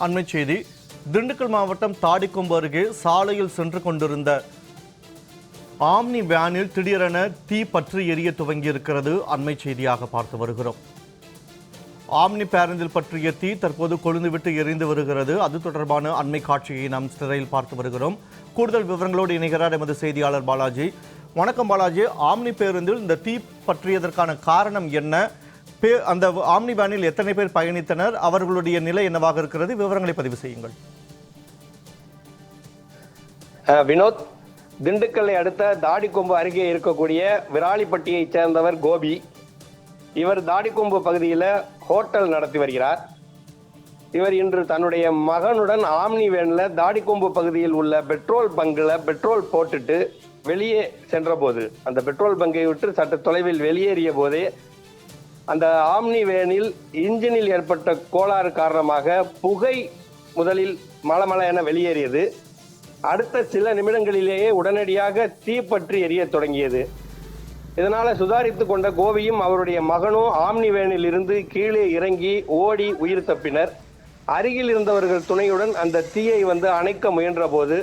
அண்மைச் செய்தி. திண்டுக்கல் மாவட்டம் தாடிக்கொம்பு அருகே சாலையில் சென்று கொண்டிருந்த ஆம்னி வேனில் திடீரென தீ பற்றி எரிய துவங்கியிருக்கிறது. அண்மைச் செய்தியாக பார்த்து வருகிறோம். ஆம்னி பேருந்தில் பற்றிய தீ தற்போது கொழுந்துவிட்டு எரிந்து வருகிறது. அது தொடர்பான அண்மை காட்சியை நாம் திரையில் பார்த்து வருகிறோம். கூடுதல் விவரங்களோடு இணைகிறார் எமது செய்தியாளர் பாலாஜி. வணக்கம் பாலாஜி. ஆம்னி பேருந்தில் இந்த தீ பற்றியதற்கான காரணம் என்ன? அந்த ஆம்னி வேனில் எத்தனை பேர் பயணித்தனர்? அவர்களுடைய நிலை என்னவாக இருக்கிறது? விவரங்களை பதிவு செய்யுங்கள். வினோத், திண்டுக்கல்லை அடுத்த தாடிக்கொம்பு அருகே இருக்கக்கூடிய விராலிப்பட்டியைச் சேர்ந்தவர் கோபி. இவர் தாடிக்கொம்பு பகுதியில் ஹோட்டல் நடத்தி வருகிறார். இவர் இன்று தன்னுடைய மகனுடன் ஆம்னி வேனில் தாடிக்கொம்பு பகுதியில் உள்ள பெட்ரோல் பங்கில் பெட்ரோல் போட்டுட்டு வெளியே சென்ற போது, அந்த பெட்ரோல் பங்கை விட்டு சற்று தொலைவில் வெளியேறிய போதே அந்த ஆம்னி வேனில் இன்ஜினில் ஏற்பட்ட கோளாறு காரணமாக புகை முதலில் மளமள என வெளியேறியது. அடுத்த சில நிமிடங்களிலேயே உடனடியாக தீப்பற்றி எரிய தொடங்கியது. இதனால சுதாரித்து கொண்ட கோபியும் அவருடைய மகனும் ஆம்னி வேனில் இருந்து கீழே இறங்கி ஓடி உயிர் தப்பினர். அருகில் இருந்தவர்கள் துணையுடன் அந்த தீயை அணைக்க முயன்ற போது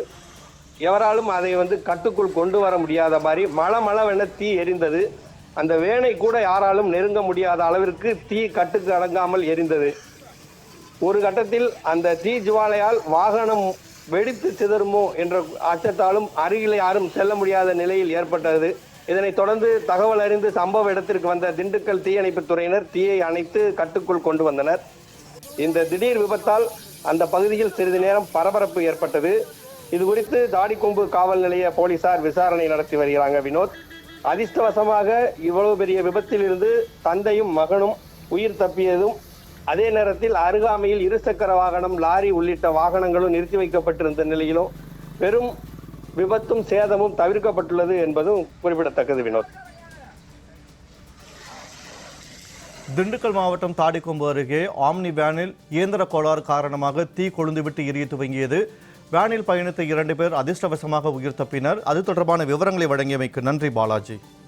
எவராலும் அதை கட்டுக்குள் கொண்டு வர முடியாத மாதிரி மளமளவென தீ எரிந்தது. அந்த வேனை கூட யாராலும் நெருங்க முடியாத அளவிற்கு தீ கட்டுக்கு அடங்காமல் எரிந்தது. ஒரு கட்டத்தில் அந்த தீ ஜுவாலையால் வாகனம் வெடித்து சிதறுமோ என்ற அச்சத்தாலும் அருகில் யாரும் செல்ல முடியாத நிலையில் ஏற்பட்டது. இதனைத் தொடர்ந்து தகவல் அறிந்து சம்பவ இடத்திற்கு வந்த திண்டுக்கல் தீயணைப்புத் துறையினர் தீயை அணைத்து கட்டுக்குள் கொண்டு வந்தனர். இந்த திடீர் விபத்தால் அந்த பகுதியில் சிறிது நேரம் பரபரப்பு ஏற்பட்டது. இது குறித்து தாடிக்கொம்பு காவல் நிலைய போலீசார் விசாரணை நடத்தி வருகிறாங்க. வினோத், அதிர்ஷ்டவசமாக இவ்வளவு பெரிய விபத்தில் இருந்து தந்தையும் மகனும் உயிர் தப்பியதும், அதே நேரத்தில் அருகாமையில் இருசக்கர வாகனம், லாரி உள்ளிட்ட வாகனங்களும் நிறுத்தி வைக்கப்பட்டிருந்த நிலையிலும் பெரும் விபத்தும் சேதமும் தவிர்க்கப்பட்டுள்ளது என்பதும் குறிப்பிடத்தக்கது. வினோத், திண்டுக்கல் மாவட்டம் தாடிக்கொம்பு அருகே ஆம்னி வேனில் இயந்திர கோளாறு காரணமாக தீ கொழுந்துவிட்டு எரிய துவங்கியது. வேனில் பயணித்த 2 பேர் அதிர்ஷ்டவசமாக உயிர் தப்பினர். அது தொடர்பான விவரங்களை வழங்கியமைக்கு நன்றி பாலாஜி.